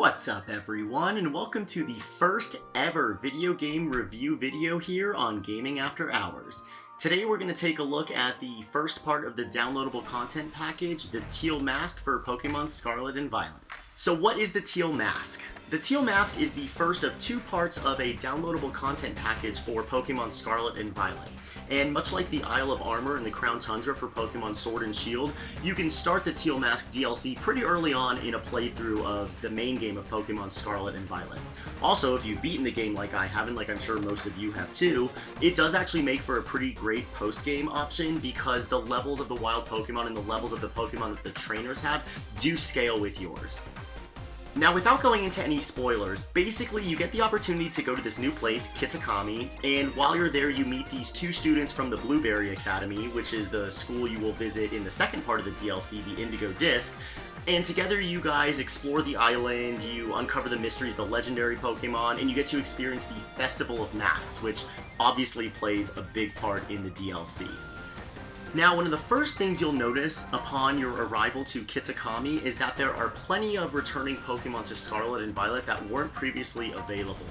What's up everyone, and welcome to the first ever video game review video here on Gaming After Hours. Today we're going to take a look at the first part of the downloadable content package, the Teal Mask for Pokemon Scarlet and Violet. So what is the Teal Mask? The Teal Mask is the first of two parts of a downloadable content package for Pokemon Scarlet and Violet. And much like the Isle of Armor and the Crown Tundra for Pokemon Sword and Shield, you can start the Teal Mask DLC pretty early on in a playthrough of the main game of Pokemon Scarlet and Violet. Also, if you've beaten the game like I have, and like I'm sure most of you have too, it does actually make for a pretty great post-game option because the levels of the wild Pokemon and the levels of the Pokemon that the trainers have do scale with yours. Now, without going into any spoilers, basically you get the opportunity to go to this new place, Kitakami, and while you're there you meet these two students from the Blueberry Academy, which is the school you will visit in the second part of the DLC, the Indigo Disc, and together you guys explore the island, you uncover the mysteries, the legendary Pokemon, and you get to experience the Festival of Masks, which obviously plays a big part in the DLC. Now, one of the first things you'll notice upon your arrival to Kitakami is that there are plenty of returning Pokemon to Scarlet and Violet that weren't previously available.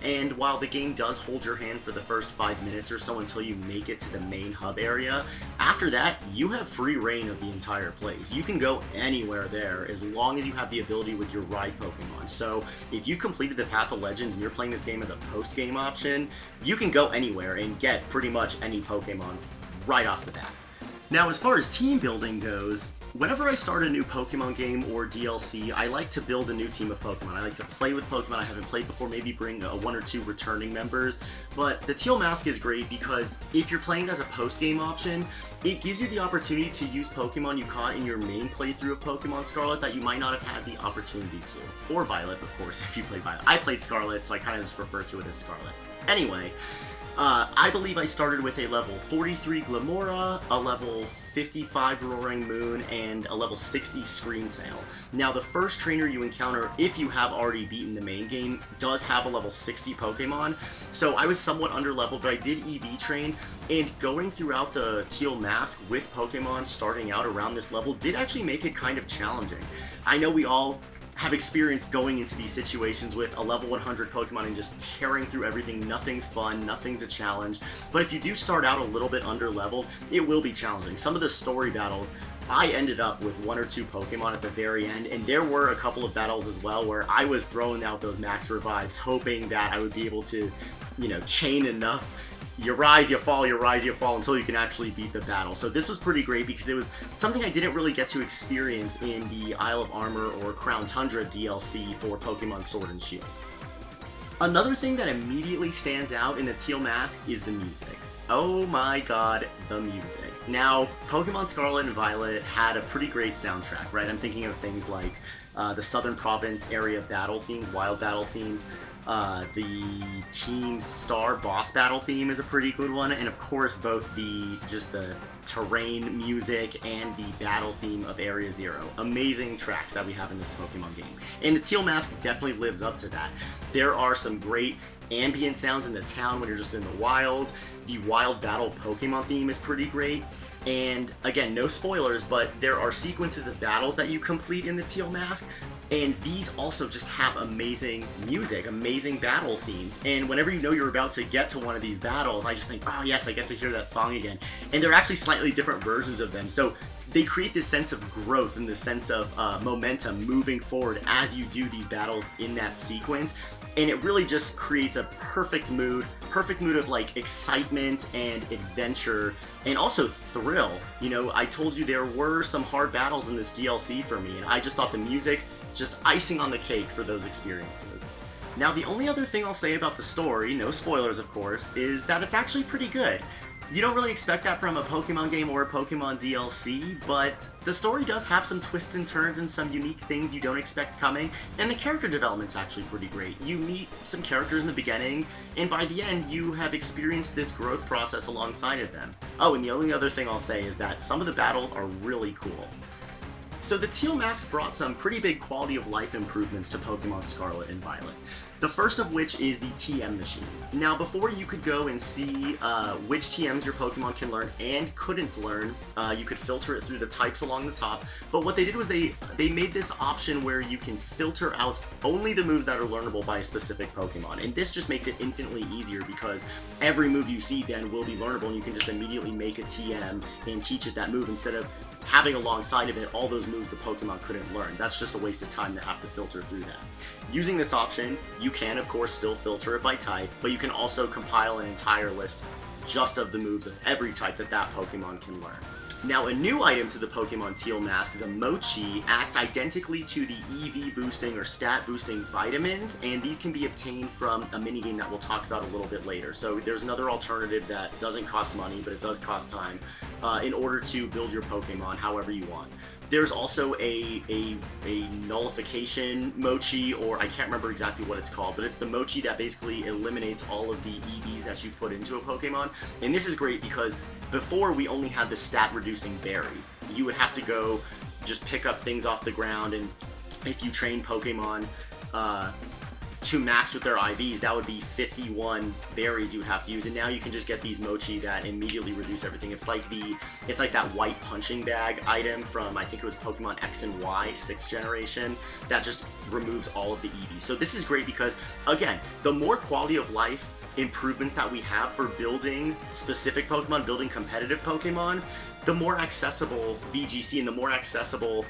And while the game does hold your hand for the first 5 minutes or so until you make it to the main hub area, after that, you have free reign of the entire place. You can go anywhere there as long as you have the ability with your ride Pokemon. So if you've completed the Path of Legends and you're playing this game as a post-game option, you can go anywhere and get pretty much any Pokemon right off the bat. Now, as far as team building goes, whenever I start a new Pokemon game or DLC, I like to build a new team of Pokemon. I like to play with Pokemon I haven't played before, maybe bring one or two returning members. But the Teal Mask is great because if you're playing as a post-game option, it gives you the opportunity to use Pokemon you caught in your main playthrough of Pokemon Scarlet that you might not have had the opportunity to. Or Violet, of course, if you played Violet. I played Scarlet, so I kind of just refer to it as Scarlet. Anyway, I believe I started with a level 43 Glamora, a level 55 Roaring Moon, and a level 60 Screamtail. Now, the first trainer you encounter, if you have already beaten the main game, does have a level 60 Pokemon, so I was somewhat under-leveled, but I did EV train, and going throughout the Teal Mask with Pokemon starting out around this level did actually make it kind of challenging. I know we all have experienced going into these situations with a level 100 Pokemon and just tearing through everything. Nothing's fun, nothing's a challenge, but if you do start out a little bit under-leveled, it will be challenging. Some of the story battles, I ended up with one or two Pokemon at the very end, and there were a couple of battles as well where I was throwing out those max revives, hoping that I would be able to, chain enough. You rise, you fall, you rise, you fall, until you can actually beat the battle. So this was pretty great because it was something I didn't really get to experience in the Isle of Armor or Crown Tundra DLC for Pokemon Sword and Shield. Another thing that immediately stands out in the Teal Mask is the music. Oh my god, the music. Now, Pokemon Scarlet and Violet had a pretty great soundtrack, right? I'm thinking of things like the Southern Province area battle themes, wild battle themes. The Team Star boss battle theme is a pretty good one, and of course both the terrain music and the battle theme of Area Zero. Amazing tracks that we have in this Pokemon game. And the Teal Mask definitely lives up to that. There are some great ambient sounds in the town when you're just in the wild. The wild battle Pokemon theme is pretty great. And again, no spoilers, but there are sequences of battles that you complete in the Teal Mask, and these also just have amazing music, amazing battle themes. And whenever you know you're about to get to one of these battles, I just think, oh yes, I get to hear that song again. And they're actually slightly different versions of them, so they create this sense of growth and this sense of momentum moving forward as you do these battles in that sequence. And it really just creates a perfect mood of like excitement and adventure and also thrill. I told you there were some hard battles in this DLC for me, and I just thought the music, just icing on the cake for those experiences. Now, the only other thing I'll say about the story, no spoilers of course, is that it's actually pretty good. You don't really expect that from a Pokemon game or a Pokemon DLC, but the story does have some twists and turns and some unique things you don't expect coming, and the character development's actually pretty great. You meet some characters in the beginning, and by the end you have experienced this growth process alongside of them. Oh, and the only other thing I'll say is that some of the battles are really cool. So the Teal Mask brought some pretty big quality of life improvements to Pokemon Scarlet and Violet. The first of which is the TM machine. Now, before you could go and see which TMs your Pokemon can learn and couldn't learn, you could filter it through the types along the top, but what they did was they made this option where you can filter out only the moves that are learnable by a specific Pokemon, and this just makes it infinitely easier because every move you see then will be learnable, and you can just immediately make a TM and teach it that move instead of having alongside of it all those moves the Pokemon couldn't learn. That's just a waste of time to have to filter through that. Using this option, you can of course still filter it by type, but you can also compile an entire list just of the moves of every type that that Pokemon can learn. Now, a new item to the Pokemon Teal Mask, the Mochi, act identically to the EV boosting or stat boosting vitamins, and these can be obtained from a minigame that we'll talk about a little bit later. So there's another alternative that doesn't cost money, but it does cost time, in order to build your Pokemon however you want. There's also a nullification Mochi, or I can't remember exactly what it's called, but it's the Mochi that basically eliminates all of the EVs that you put into a Pokemon. And this is great because before we only had the stat reducing berries. You would have to go just pick up things off the ground, and if you train Pokemon to max with their IVs, that would be 51 berries you would have to use, and now you can just get these Mochi that immediately reduce everything. It's like that white punching bag item from, I think it was Pokemon X and Y 6th generation, that just removes all of the EVs. So this is great because, again, the more quality of life improvements that we have for building specific Pokemon, building competitive Pokemon, the more accessible VGC and the more accessible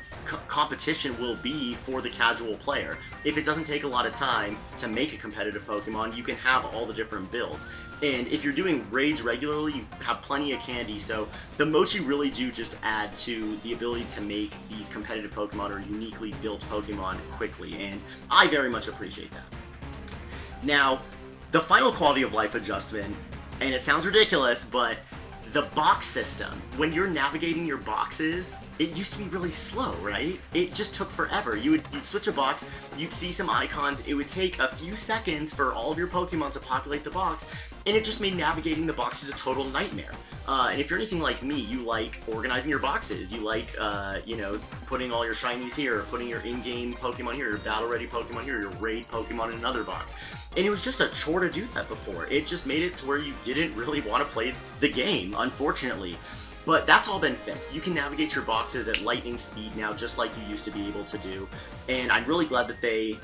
competition will be for the casual player. If it doesn't take a lot of time to make a competitive Pokemon, you can have all the different builds. And if you're doing raids regularly, you have plenty of candy, so the Mochi really do just add to the ability to make these competitive Pokemon or uniquely built Pokemon quickly, and I very much appreciate that. Now, the final quality of life adjustment, and it sounds ridiculous, but the box system. When you're navigating your boxes, it used to be really slow, right? It just took forever. You'd switch a box, you'd see some icons, it would take a few seconds for all of your Pokemon to populate the box, and it just made navigating the boxes a total nightmare. And if you're anything like me, you like organizing your boxes, you like, putting all your shinies here, putting your in-game Pokemon here, your battle-ready Pokemon here, your raid Pokemon in another box. And it was just a chore to do that before. It just made it to where you didn't really want to play the game, unfortunately. But that's all been fixed. You can navigate your boxes at lightning speed now, just like you used to be able to do. And I'm really glad that they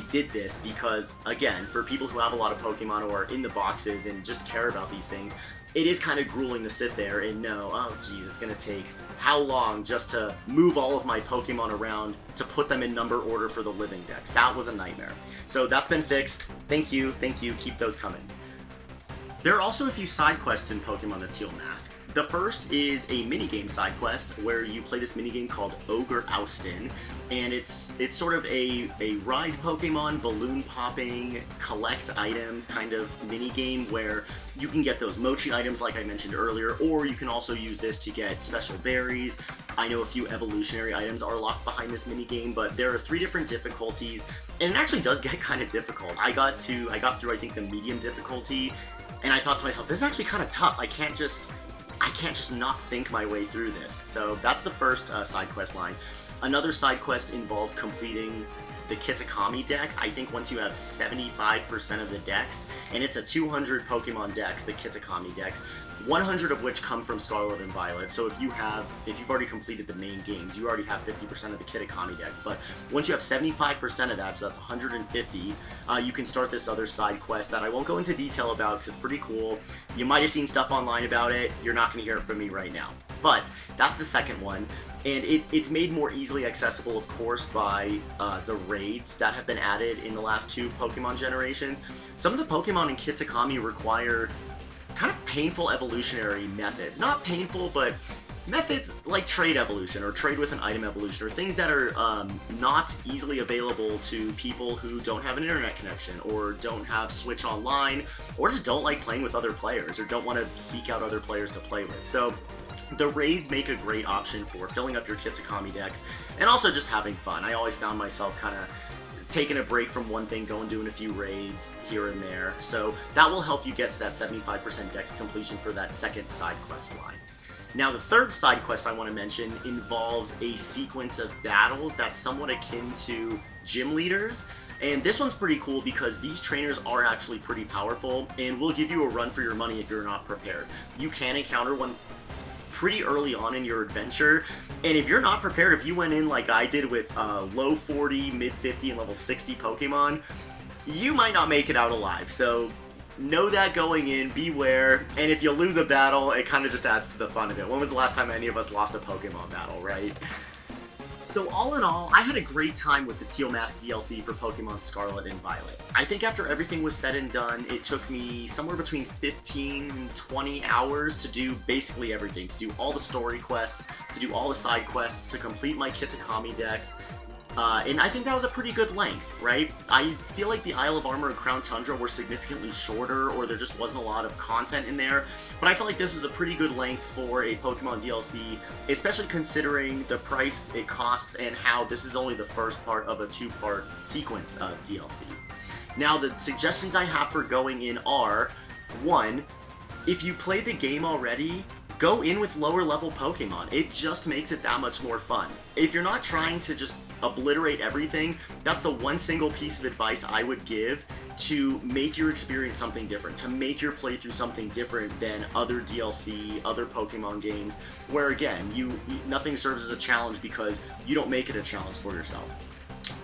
did this because, again, for people who have a lot of Pokemon or are in the boxes and just care about these things, it is kind of grueling to sit there and know, oh geez, it's going to take how long just to move all of my Pokemon around to put them in number order for the living dex. That was a nightmare. So that's been fixed. Thank you, keep those coming. There are also a few side quests in Pokemon the Teal Mask. The first is a minigame side quest where you play this minigame called Ogre Oustin, and it's sort of a ride Pokemon, balloon popping, collect items kind of minigame where you can get those Mochi items like I mentioned earlier, or you can also use this to get special berries. I know a few evolutionary items are locked behind this minigame, but there are 3 different difficulties, and it actually does get kind of difficult. I got through, I think, the medium difficulty, and I thought to myself, this is actually kind of tough. I can't just not think my way through this. So that's the first side quest line. Another side quest involves completing the Kitakami dex. I think once you have 75% of the dex, and it's a 200 Pokemon dex, the Kitakami dex, 100 of which come from Scarlet and Violet. So if you've already completed the main games, you already have 50% of the Kitakami dex. But once you have 75% of that, so that's 150, you can start this other side quest that I won't go into detail about because it's pretty cool. You might have seen stuff online about it. You're not going to hear it from me right now. But that's the second one. And it's made more easily accessible, of course, by the raids that have been added in the last 2 Pokemon generations. Some of the Pokemon in Kitakami require kind of painful evolutionary methods. Not painful, but methods like trade evolution or trade with an item evolution, or things that are not easily available to people who don't have an internet connection or don't have Switch Online or just don't like playing with other players or don't want to seek out other players to play with. So the raids make a great option for filling up your Kitakami dex and also just having fun. I always found myself kind of taking a break from one thing, going doing a few raids here and there. So that will help you get to that 75% dex completion for that second side quest line. Now, the third side quest I want to mention involves a sequence of battles that's somewhat akin to gym leaders. And this one's pretty cool because these trainers are actually pretty powerful and will give you a run for your money if you're not prepared. You can encounter one pretty early on in your adventure, and if you're not prepared, if you went in like I did with low 40, mid 50, and level 60 Pokemon, you might not make it out alive. So know that going in, beware, and if you lose a battle, it kind of just adds to the fun of it. When was the last time any of us lost a Pokemon battle, right? So all in all, I had a great time with the Teal Mask DLC for Pokemon Scarlet and Violet. I think after everything was said and done, it took me somewhere between 15 and 20 hours to do basically everything. To do all the story quests, to do all the side quests, to complete my Kitakami decks. And I think that was a pretty good length, right? I feel like the Isle of Armor and Crown Tundra were significantly shorter, or there just wasn't a lot of content in there, but I felt like this was a pretty good length for a Pokemon DLC, especially considering the price it costs and how this is only the first part of a two-part sequence of DLC. Now, the suggestions I have for going in are, 1, if you played the game already, go in with lower level Pokemon. It just makes it that much more fun. If you're not trying to just obliterate everything, that's the one single piece of advice I would give to make your experience something different, to make your playthrough something different than other DLC, other Pokemon games, where again, nothing serves as a challenge because you don't make it a challenge for yourself.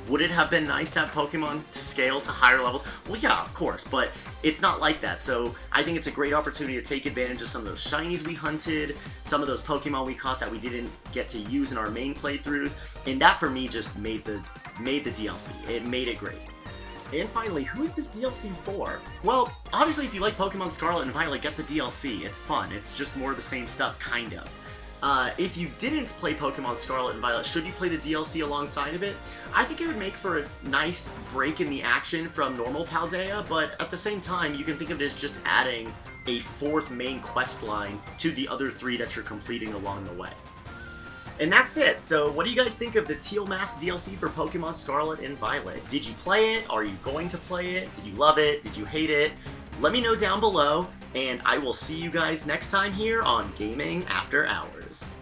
Would it have been nice to have Pokemon to scale to higher levels? Well, yeah, of course, but it's not like that. So I think it's a great opportunity to take advantage of some of those shinies we hunted, some of those Pokemon we caught that we didn't get to use in our main playthroughs, and that for me just made the DLC. It made it great. And finally, who is this DLC for? Well, obviously if you like Pokemon Scarlet and Violet, get the DLC. It's fun. It's just more of the same stuff, kind of. If you didn't play Pokemon Scarlet and Violet, should you play the DLC alongside of it? I think it would make for a nice break in the action from normal Paldea, but at the same time, you can think of it as just adding a fourth main quest line to the other 3 that you're completing along the way. And that's it. So what do you guys think of the Teal Mask DLC for Pokemon Scarlet and Violet? Did you play it? Are you going to play it? Did you love it? Did you hate it? Let me know down below, and I will see you guys next time here on Gaming After Hours.